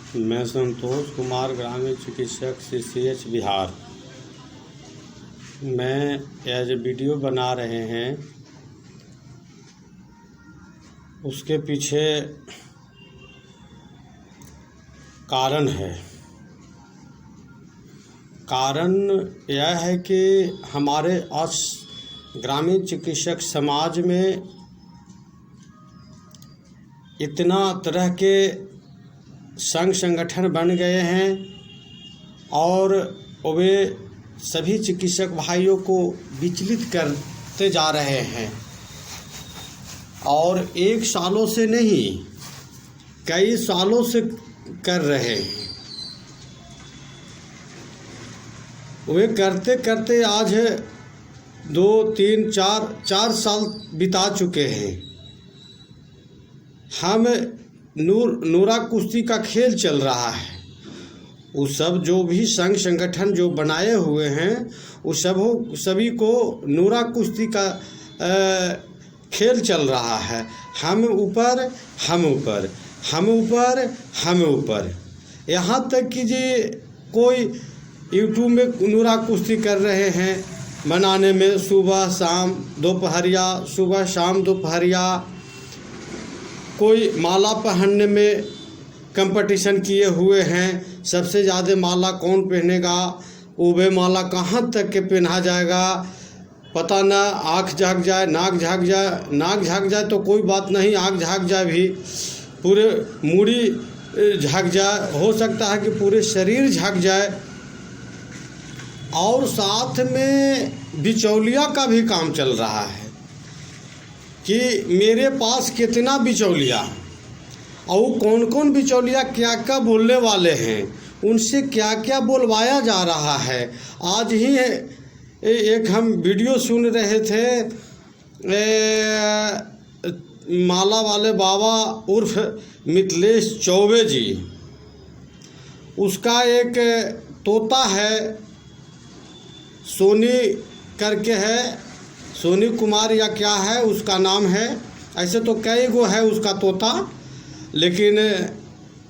मैं संतोष कुमार, ग्रामीण चिकित्सक CCH बिहार। मैं एज वीडियो बना रहे हैं, उसके पीछे कारण है। कारण यह है कि हमारे आज ग्रामीण चिकित्सक समाज में इतना तरह के संघ संगठन बन गए हैं और वे सभी चिकित्सक भाइयों को विचलित करते जा रहे हैं। और एक सालों से नहीं, कई सालों से कर रहे हैं। वे करते करते आज 2, 3, 4 साल बिता चुके हैं। हम नूरा कुश्ती का खेल चल रहा है। वो सब जो भी संघ संगठन जो बनाए हुए हैं, वो सभी को नूरा कुश्ती का खेल चल रहा है। हम ऊपर, हम ऊपर, हम ऊपर, हम ऊपर। यहाँ तक कि जी कोई यूट्यूब में नूरा कुश्ती कर रहे हैं बनाने में, सुबह शाम दोपहरिया, सुबह शाम दोपहरिया। कोई माला पहनने में कंपटीशन किए हुए हैं, सबसे ज़्यादा माला कौन पहनेगा, वो माला कहाँ तक के पहना जाएगा पता ना। आँख झाँक जाए, नाक झाँक जाए, नाक झाँक जाए तो कोई बात नहीं, आँख झाँक जाए भी, पूरे मूड़ी झाँक जाए, हो सकता है कि पूरे शरीर झाँक जाए। और साथ में बिचौलिया का भी काम चल रहा है कि मेरे पास कितना बिचौलिया, और कौन कौन बिचौलिया क्या क्या बोलने वाले हैं, उनसे क्या क्या बोलवाया जा रहा है। आज ही एक हम वीडियो सुन रहे थे, माला वाले बाबा उर्फ मिथिलेश चौबे जी। उसका एक तोता है, सोनी करके है, सोनी कुमार या क्या है उसका नाम है। ऐसे तो कई गो है उसका तोता, लेकिन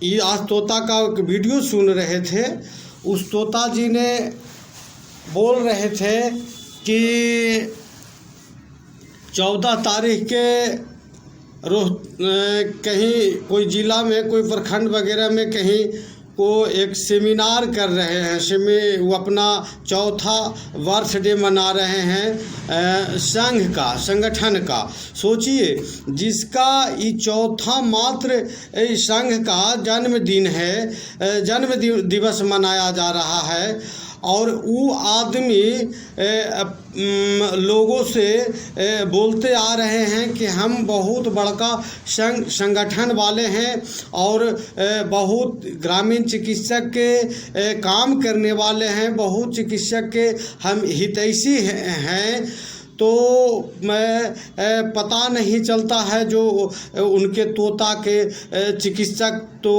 ये आज तोता का एक वीडियो सुन रहे थे। उस तोता जी ने बोल रहे थे कि 14 तारीख के रोज कहीं कोई ज़िला में, कोई प्रखंड वगैरह में कहीं को एक सेमिनार कर रहे हैं। वो अपना 4था बर्थडे मना रहे हैं संघ का, संगठन का। सोचिए, जिसका ये 4था मात्र संघ का जन्मदिन है, जन्म दिवस मनाया जा रहा है, और वो आदमी लोगों से बोलते आ रहे हैं कि हम बहुत बड़का संगठन वाले हैं और बहुत ग्रामीण चिकित्सक के काम करने वाले हैं, बहुत चिकित्सक के हम हितैषी हैं। तो मैं पता नहीं चलता है जो उनके तोता के चिकित्सक तो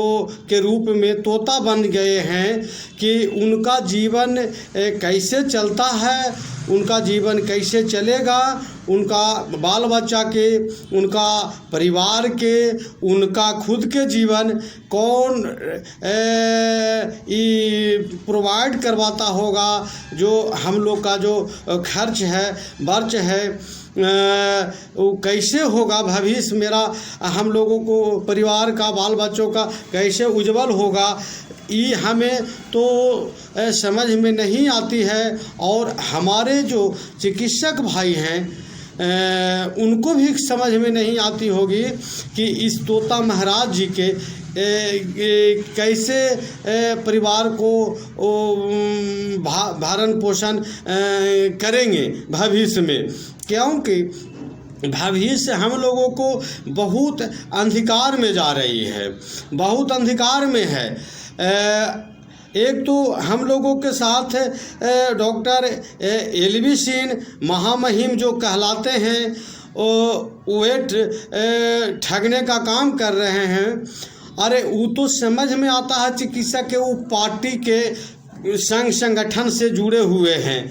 के रूप में तोता बन गए हैं कि उनका जीवन कैसे चलता है, उनका जीवन कैसे चलेगा, उनका बाल बच्चा के, उनका परिवार के, उनका खुद के जीवन कौन प्रोवाइड करवाता होगा। जो हम लोग का जो खर्च है, वर्च है, वो कैसे होगा भविष्य मेरा, हम लोगों को परिवार का, बाल बच्चों का कैसे उज्जवल होगा, ये हमें तो समझ में नहीं आती है। और हमारे जो चिकित्सक भाई हैं उनको भी समझ में नहीं आती होगी कि इस तोता महाराज जी के कैसे परिवार को भरण पोषण करेंगे भविष्य में। क्योंकि भविष्य हम लोगों को बहुत अंधकार में जा रही है, बहुत अंधकार में है। एक तो हम लोगों के साथ डॉक्टर LV सिंह महामहिम जो कहलाते हैं, वे ठगने का काम कर रहे हैं। अरे वो तो समझ में आता है चिकित्सक के, वो पार्टी के संघ संगठन से जुड़े हुए हैं।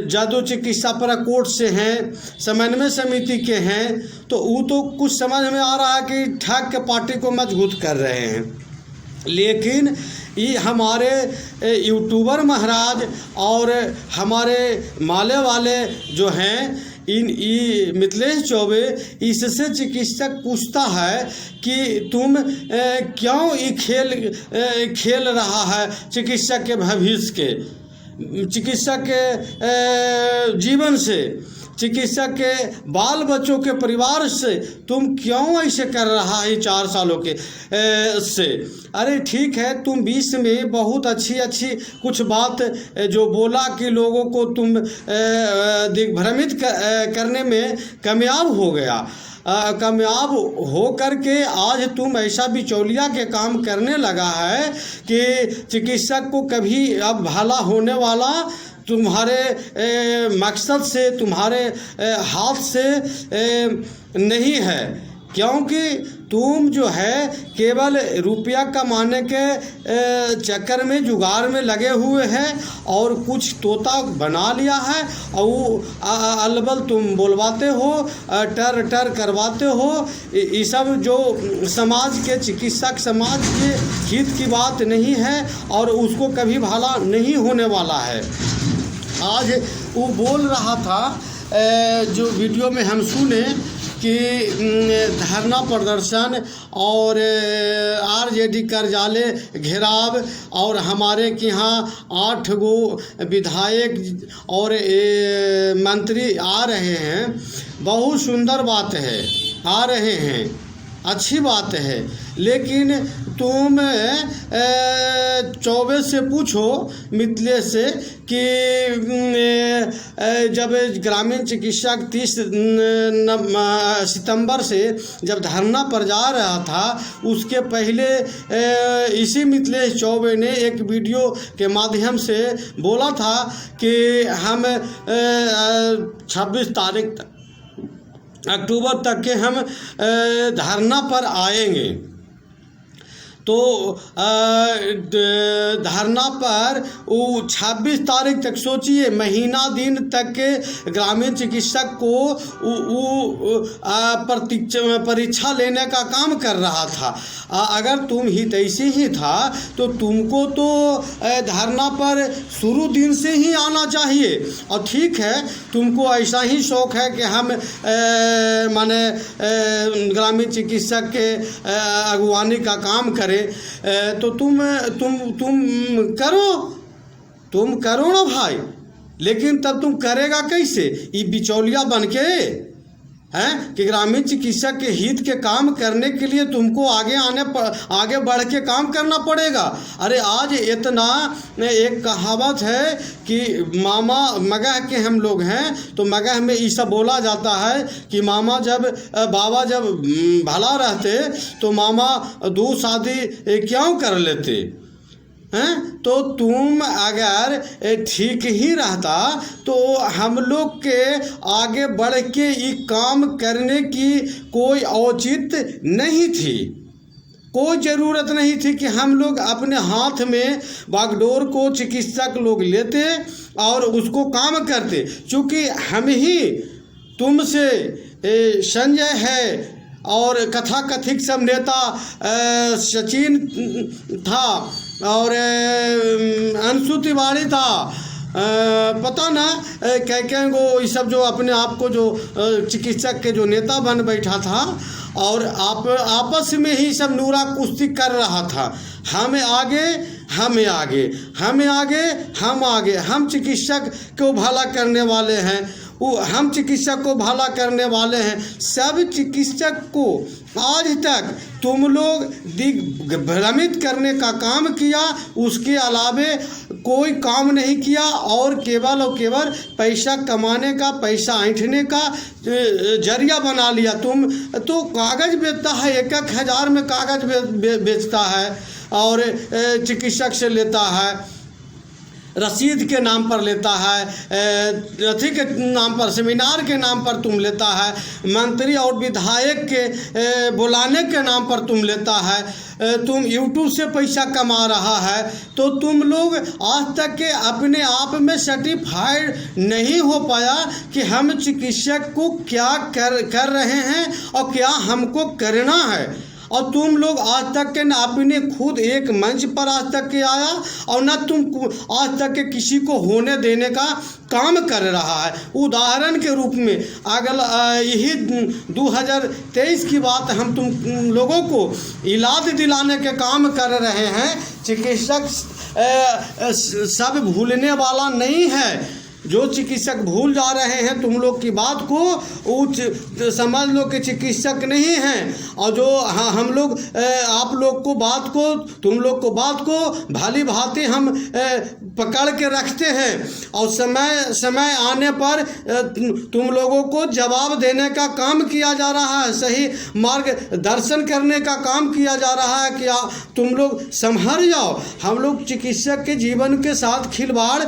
जादू चिकित्सा प्रकोष्ठ से हैं, समन्वय समिति के हैं, तो वो तो कुछ समझ में आ रहा है कि ठग के पार्टी को मजबूत कर रहे हैं। लेकिन ये हमारे यूट्यूबर महाराज और हमारे माले वाले जो हैं, मिथिलेश चौबे, इससे चिकित्सक पूछता है कि तुम क्यों ये खेल रहा है चिकित्सक के भविष्य के, चिकित्सक के जीवन से, चिकित्सक के बाल बच्चों के परिवार से तुम क्यों ऐसे कर रहा है 4 सालों के से। अरे ठीक है, तुम बीच में बहुत अच्छी कुछ बात जो बोला कि लोगों को तुम दिग्भ्रमित करने में कामयाब हो गया, कामयाब हो करके आज तुम ऐसा बिचौलिया के काम करने लगा है कि चिकित्सक को कभी अब भला होने वाला तुम्हारे मकसद से, तुम्हारे हाथ से नहीं है, क्योंकि तुम जो है केवल रुपया कमाने के चक्कर में जुगाड़ में लगे हुए हैं और कुछ तोता बना लिया है और अलबल तुम बोलवाते हो, टर करवाते हो। ये सब जो समाज के, चिकित्सक समाज के हित की बात नहीं है और उसको कभी भला नहीं होने वाला है। आज वो बोल रहा था जो वीडियो में हम सुने कि धरना प्रदर्शन और आरजेडी कार्यालय घेराव और हमारे के यहाँ 8 गो विधायक और मंत्री आ रहे हैं, बहुत सुंदर बात है, आ रहे हैं, अच्छी बात है। लेकिन तुम चौबे से पूछो, मिथिलेश से, कि जब ग्रामीण चिकित्सक 30 सितंबर से जब धरना पर जा रहा था, उसके पहले इसी मिथिलेश चौबे ने एक वीडियो के माध्यम से बोला था कि हम 26 तारीख अक्टूबर तक के हम धरना पर आएंगे। तो धरना पर वो 26 तारीख तक, सोचिए, महीना दिन तक के ग्रामीण चिकित्सक को परीक्षा लेने का काम कर रहा था। अगर तुम ही तैसे ही था तो तुमको तो धरना पर शुरू दिन से ही आना चाहिए। और ठीक है, तुमको ऐसा ही शौक है कि हम माने ग्रामीण चिकित्सक के अगुवानी का काम करें, तो तुम करो ना भाई। लेकिन तब तुम करेगा कैसे? ये बिचौलिया बनके हैं कि ग्रामीण चिकित्सक के हित के काम करने के लिए तुमको आगे बढ़ के काम करना पड़ेगा। अरे आज इतना, एक कहावत है कि मामा मगह के हम लोग हैं, तो मगह में ऐसा बोला जाता है कि बाबा जब भला रहते तो मामा 2 शादी क्यों कर लेते हैं। तो तुम अगर ठीक ही रहता तो हम लोग के आगे बढ़ के ये काम करने की कोई औचित्य नहीं थी, कोई ज़रूरत नहीं थी कि हम लोग अपने हाथ में बागडोर को चिकित्सक लोग लेते और उसको काम करते। चूँकि हम ही तुमसे संजय है और कथाकथित सब नेता सचिन था और अंशु तिवारी था, पता ना क्या गो ये सब जो अपने आप को जो चिकित्सक के जो नेता बन बैठा था, और आपस में ही सब नूरा कुश्ती कर रहा था। हम आगे, हम चिकित्सक को भला करने वाले हैं, हम चिकित्सक को भला करने वाले हैं। सब चिकित्सक को आज तक तुम लोग दिग्भ्रमित करने का काम किया, उसके अलावे कोई काम नहीं किया और केवल पैसा कमाने का, पैसा ऐंठने का जरिया बना लिया। तुम तो कागज़ बेचता है, 1-1 हज़ार में कागज़ बेचता है और चिकित्सक से लेता है। रसीद के नाम पर लेता है, अथी के नाम पर, सेमिनार के नाम पर तुम लेता है, मंत्री और विधायक के बुलाने के नाम पर तुम लेता है, तुम यूट्यूब से पैसा कमा रहा है, तो तुम लोग आज तक के अपने आप में सर्टिफाइड नहीं हो पाया कि हम चिकित्सक को क्या कर रहे हैं और क्या हमको करना है। और तुम लोग आज तक के न अपने खुद एक मंच पर आज तक के आया और न तुम आज तक के किसी को होने देने का काम कर रहा है। उदाहरण के रूप में अगल यही 2023 की बात, हम तुम लोगों को इलाज दिलाने के काम कर रहे हैं। चिकित्सक सब भूलने वाला नहीं है। जो चिकित्सक भूल जा रहे हैं तुम लोग की बात को, वो समझ लो कि चिकित्सक नहीं हैं। और जो हम लोग आप लोग को बात को, तुम लोग को बात को भाली भांति हम पकड़ के रखते हैं और समय आने पर तुम लोगों को जवाब देने का काम किया जा रहा है, सही मार्गदर्शन करने का काम किया जा रहा है कि तुम लोग संभल जाओ। हम लोग चिकित्सक के जीवन के साथ खिलवाड़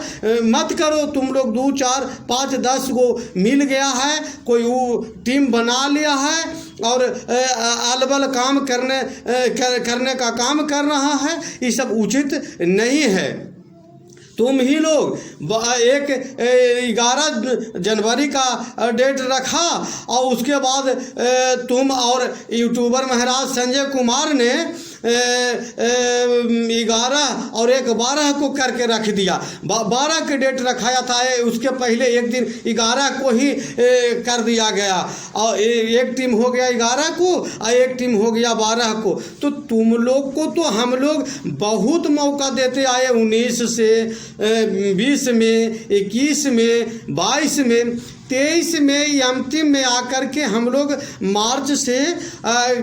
मत करो। तुम लोग 2, 4, 5, 10 को मिल गया है, कोई वो टीम बना लिया है और अलबल काम करने का काम कर रहा है। ये सब उचित नहीं है। तुम ही लोग 11 जनवरी का डेट रखा और उसके बाद तुम और यूट्यूबर महाराज संजय कुमार ने 11 और 12 को करके रख दिया। 12 के डेट रखाया था, उसके पहले एक दिन 11 को ही कर दिया गया और एक टीम हो गया 11 को और एक टीम हो गया 12 को। तो तुम लोग को तो हम लोग बहुत मौका देते आए, 19 से 20 में, 21 में, 22 में, 23 में, अंतिम में आकर के हम लोग मार्च से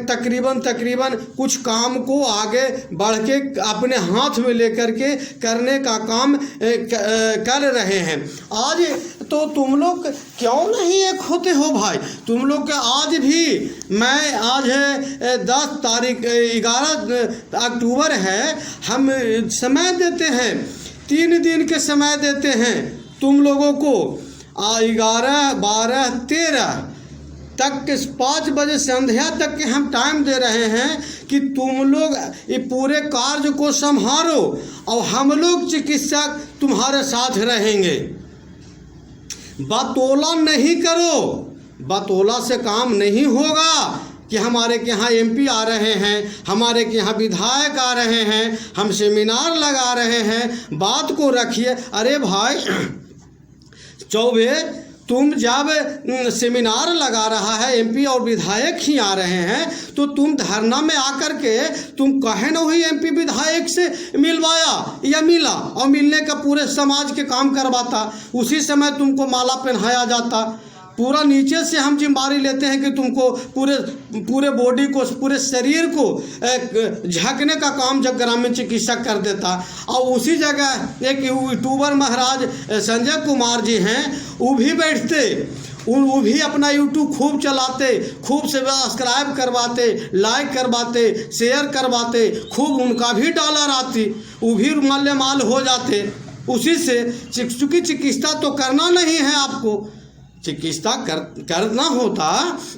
तकरीबन कुछ काम को आगे बढ़ के अपने हाथ में लेकर के करने का काम कर रहे हैं। आज तो तुम लोग क्यों नहीं एक होते हो भाई? तुम लोग के आज भी, मैं आज है 10 तारीख 11 अक्टूबर है, हम समय देते हैं, 3 दिन के समय देते हैं तुम लोगों को। 11, 12, 13 तक के 5 बजे संध्या तक के हम टाइम दे रहे हैं कि तुम लोग ये पूरे कार्य को संभालो और हम लोग चिकित्सक तुम्हारे साथ रहेंगे। बतौला नहीं करो, बतौला से काम नहीं होगा कि हमारे के यहाँ MP आ रहे हैं, हमारे के यहाँ विधायक आ रहे हैं, हम सेमिनार लगा रहे हैं। बात को रखिए। अरे भाई चौबे, तुम जब सेमिनार लगा रहा है, MP और विधायक ही आ रहे हैं, तो तुम धरना में आकर के तुम कहे न हुई MP विधायक से मिलवाया या मिला और मिलने का पूरे समाज के काम करवाता, उसी समय तुमको माला पहनाया जाता। पूरा नीचे से हम जिम्मेदारी लेते हैं कि तुमको पूरे बॉडी को, पूरे शरीर को झाँकने का काम जब ग्रामीण चिकित्सक कर देता। और उसी जगह एक यूट्यूबर महाराज संजय कुमार जी हैं, वो भी बैठते, वो भी अपना यूट्यूब खूब चलाते, खूब सब्सक्राइब करवाते, लाइक करवाते, शेयर करवाते, खूब उनका भी डॉलर आती, वो भी माल हो जाते उसी से। चूँकि चिकित्सा तो करना नहीं है आपको, चिकित्सा करना होता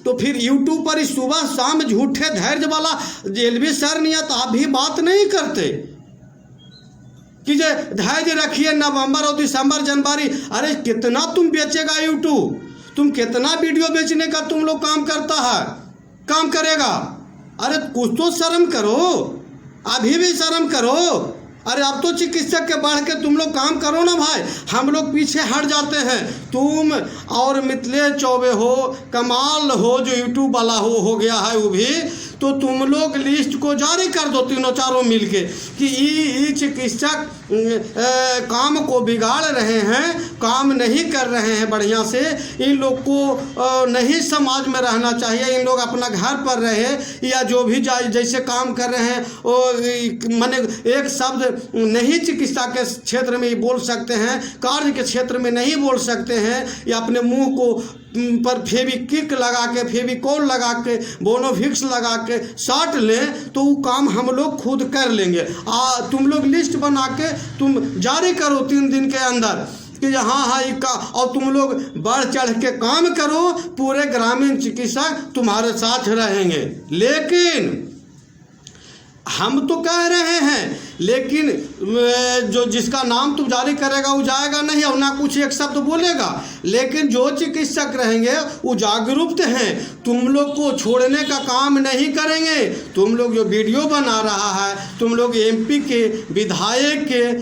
तो फिर यूट्यूब पर सुबह शाम झूठे धैर्य वाला जेलवी सर नहीं आता, आप भी बात नहीं करते कि जे धैर्य रखिए नवंबर और दिसंबर जनवरी। अरे कितना तुम बेचेगा यूट्यूब? तुम कितना वीडियो बेचने का तुम लोग काम करता है, काम करेगा? अरे कुछ तो शर्म करो, अभी भी शर्म करो। अरे अब तो चिकित्सक के बढ़ के तुम लोग काम करो ना भाई, हम लोग पीछे हट जाते हैं। तुम और मिथिलेश चौबे हो, कमाल हो, जो यूट्यूब वाला हो गया है वो भी, तो तुम लोग लिस्ट को जारी कर दो तीनों चारों मिलके कि ये चिकित्सक काम को बिगाड़ रहे हैं, काम नहीं कर रहे हैं बढ़िया से, इन लोग को नहीं समाज में रहना चाहिए, इन लोग अपना घर पर रहे या जो भी जैसे काम कर रहे हैं वो माने एक शब्द नहीं चिकित्सा के क्षेत्र में ही बोल सकते हैं, कार्य के क्षेत्र में नहीं बोल सकते हैं, या अपने मुंह को पर फेविक्विक लगा के, फेविकोल लगा के, बोनोविक्स लगा के साट लें तो वो काम हम लोग खुद कर लेंगे। तुम लोग लिस्ट बना के तुम जारी करो 3 दिन के अंदर कि हाँ का, और तुम लोग बढ़ चढ़ के काम करो, पूरे ग्रामीण चिकित्सक तुम्हारे साथ रहेंगे। लेकिन हम तो कह रहे हैं, लेकिन जो जिसका नाम तुम जारी करेगा वो जाएगा नहीं और ना कुछ एक शब्द बोलेगा। लेकिन जो चिकित्सक रहेंगे वो जागरूक हैं, तुम लोग को छोड़ने का काम नहीं करेंगे। तुम लोग जो वीडियो बना रहा है, तुम लोग एमपी के विधायक के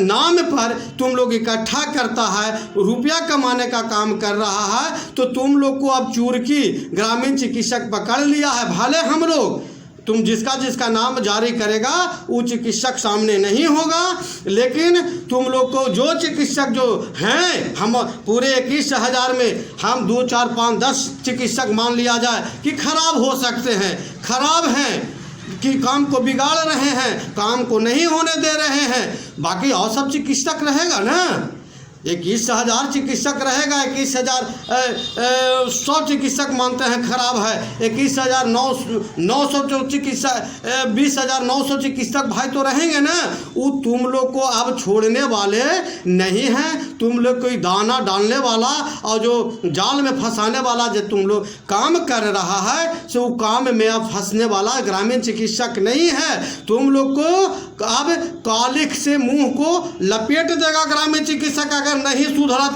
नाम पर तुम लोग इकट्ठा करता है, रुपया कमाने का काम कर रहा है, तो तुम लोग को अब चूरकी ग्रामीण चिकित्सक पकड़ लिया है। भले हम लोग तुम जिसका नाम जारी करेगा वो चिकित्सक सामने नहीं होगा, लेकिन तुम लोग को जो चिकित्सक जो हैं, हम पूरे 21,000 में हम 2, 4, 5, 10 चिकित्सक मान लिया जाए कि खराब हो सकते हैं, खराब हैं कि काम को बिगाड़ रहे हैं, काम को नहीं होने दे रहे हैं। बाकी और सब चिकित्सक रहेगा ना, 21,000 चिकित्सक रहेगा। 21,100 चिकित्सक मानते हैं खराब है, 21,900 जो चिकित्सक 20,900 चिकित्सक भाई तो रहेंगे ना। वो तुम लोग को अब छोड़ने वाले नहीं हैं। तुम लोग कोई दाना डालने वाला और जो जाल में फंसाने वाला जो तुम लोग काम कर रहा है, सो वो काम में अब फंसने वाला ग्रामीण चिकित्सक नहीं है। तुम लोग को अब कालिख से मुंह को लपेट देगा ग्रामीण चिकित्सक अगर नहीं सुधरा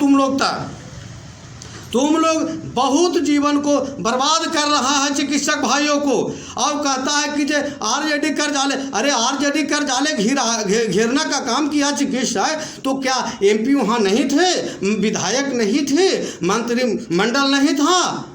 तुम लोग बहुत जीवन को बर्बाद कर रहा है चिकित्सक भाइयों को। अब कहता है कि जे आरजेडी कर जाले, अरे आरजेडी कर जाले घेरना का काम किया चिकित्सक, तो क्या एमपी वहाँ नहीं थे, विधायक नहीं थे, मंत्रिमंडल नहीं था?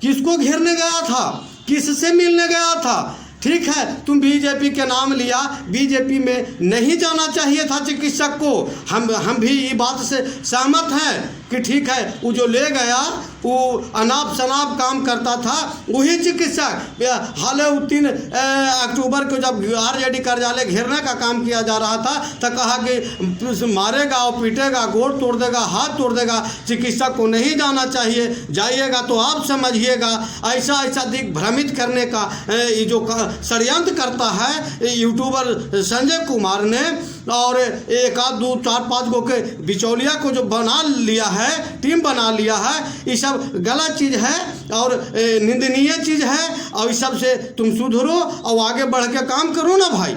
किसको घेरने गया था, किससे मिलने गया था? ठीक है, तुम बीजेपी के नाम लिया, बीजेपी में नहीं जाना चाहिए था चिकित्सक को। हम भी ये बात से सहमत हैं कि ठीक है, वो जो ले गया वो अनाप शनाप काम करता था वही चिकित्सक। हाल 3 अक्टूबर को जब आरजेडी कार्यालय घेरने का काम किया जा रहा था तो कहा कि मारेगा और पीटेगा, गोड़ तोड़ देगा, हाथ तोड़ देगा, चिकित्सक को नहीं जाना चाहिए, जाइएगा तो आप समझिएगा। ऐसा दिग्भ्रमित करने का ये जो षड्यंत्र करता है यूट्यूबर संजय कुमार ने, और 1, 2, 4, 5 गो के बिचौलिया को जो बना लिया है, टीम बना लिया है, ये सब गलत चीज़ है और निंदनीय चीज़ है। और इस सब से तुम सुधरो और आगे बढ़ के काम करो ना भाई,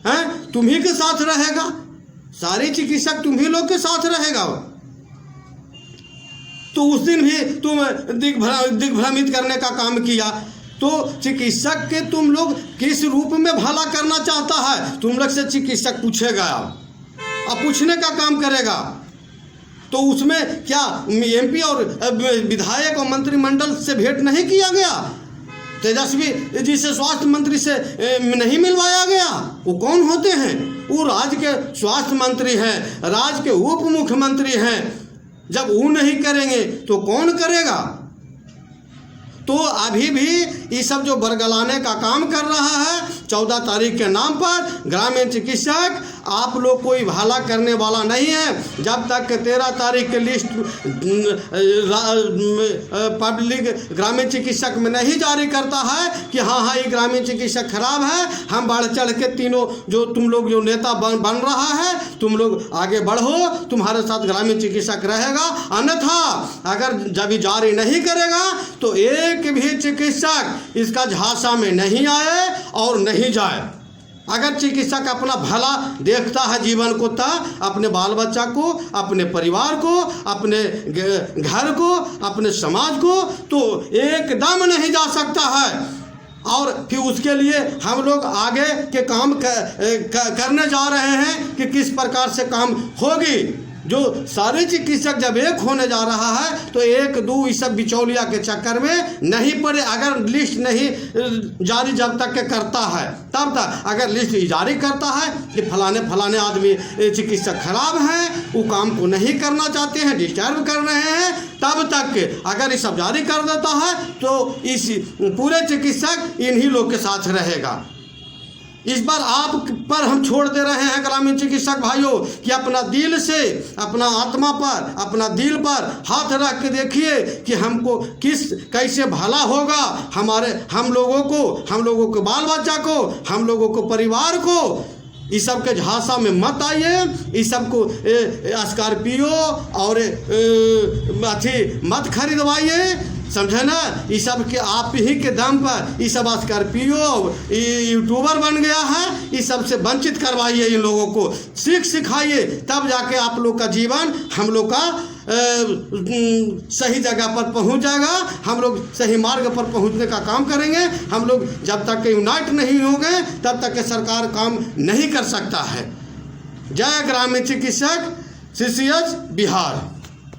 हैं? तुम्ही के साथ रहेगा, सारे चिकित्सक तुम्ही लोग के साथ रहेगा। तो उस दिन भी तुम दिग्भ्रमित करने का काम किया, तो चिकित्सक के तुम लोग किस रूप में भला करना चाहता है, तुम लोग से चिकित्सक पूछेगा, अब पूछने का काम करेगा। तो उसमें क्या एमपी और विधायक और मंत्रिमंडल से भेंट नहीं किया गया? तेजस्वी जी से स्वास्थ्य मंत्री से नहीं मिलवाया गया? वो कौन होते हैं? वो राज्य के स्वास्थ्य मंत्री हैं, राज्य के उप मुख्यमंत्री हैं। जब वो नहीं करेंगे तो कौन करेगा? तो अभी भी ये सब जो बरगलाने का काम कर रहा है 14 तारीख के नाम पर ग्रामीण चिकित्सक, आप लोग कोई भला करने वाला नहीं है। जब तक 13 तारीख के लिस्ट पब्लिक ग्रामीण चिकित्सक में नहीं जारी करता है कि हाँ ये ग्रामीण चिकित्सक खराब है, हम बढ़ चढ़ के तीनों जो तुम लोग जो नेता बन रहा है, तुम लोग आगे बढ़ो, तुम्हारे साथ ग्रामीण चिकित्सक रहेगा। अन्यथा अगर जब जारी नहीं करेगा तो एक भी चिकित्सक इसका झांसा में नहीं आए और नहीं जाए। अगर चिकित्सक अपना भला देखता है जीवन को, अपने बाल बच्चा को, अपने परिवार को, अपने घर को, अपने समाज को, तो एकदम नहीं जा सकता है। और फिर उसके लिए हम लोग आगे के काम करने जा रहे हैं कि किस प्रकार से काम होगी। जो सारे चिकित्सक जब एक होने जा रहा है तो 1, 2 इस सब बिचौलिया के चक्कर में नहीं पड़े। अगर लिस्ट नहीं जारी जब तक के करता है, तब तक अगर लिस्ट जारी करता है कि फलाने आदमी चिकित्सक खराब हैं, वो काम को नहीं करना चाहते हैं, डिस्टर्ब कर रहे हैं, तब तक के अगर ये सब जारी कर देता है तो इस पूरे चिकित्सक इन्हीं लोग के साथ रहेगा। इस बार आप पर हम छोड़ दे रहे हैं ग्रामीण चिकित्सक भाइयों कि अपना दिल से, अपना आत्मा पर, अपना दिल पर हाथ रख के देखिए कि हमको कैसे भला होगा, हम लोगों को बाल बच्चा को, हम लोगों को परिवार को। इस सब के झांसा में मत आइए, इस सब को स्कॉर्पियो और मत खरीदवाइए, समझे ना। ये सब के आप ही के दम पर ये सब स्कॉर्पियो यूट्यूबर बन गया है, इस सब से वंचित करवाइए, इन लोगों को सिखाइए, तब जाके आप लोग का जीवन, हम लोग का सही जगह पर पहुंच जाएगा। हम लोग सही मार्ग पर पहुंचने का काम करेंगे। हम लोग जब तक यूनाइट नहीं होंगे तब तक सरकार काम नहीं कर सकता है। जय ग्रामीण चिकित्सक CCH बिहार।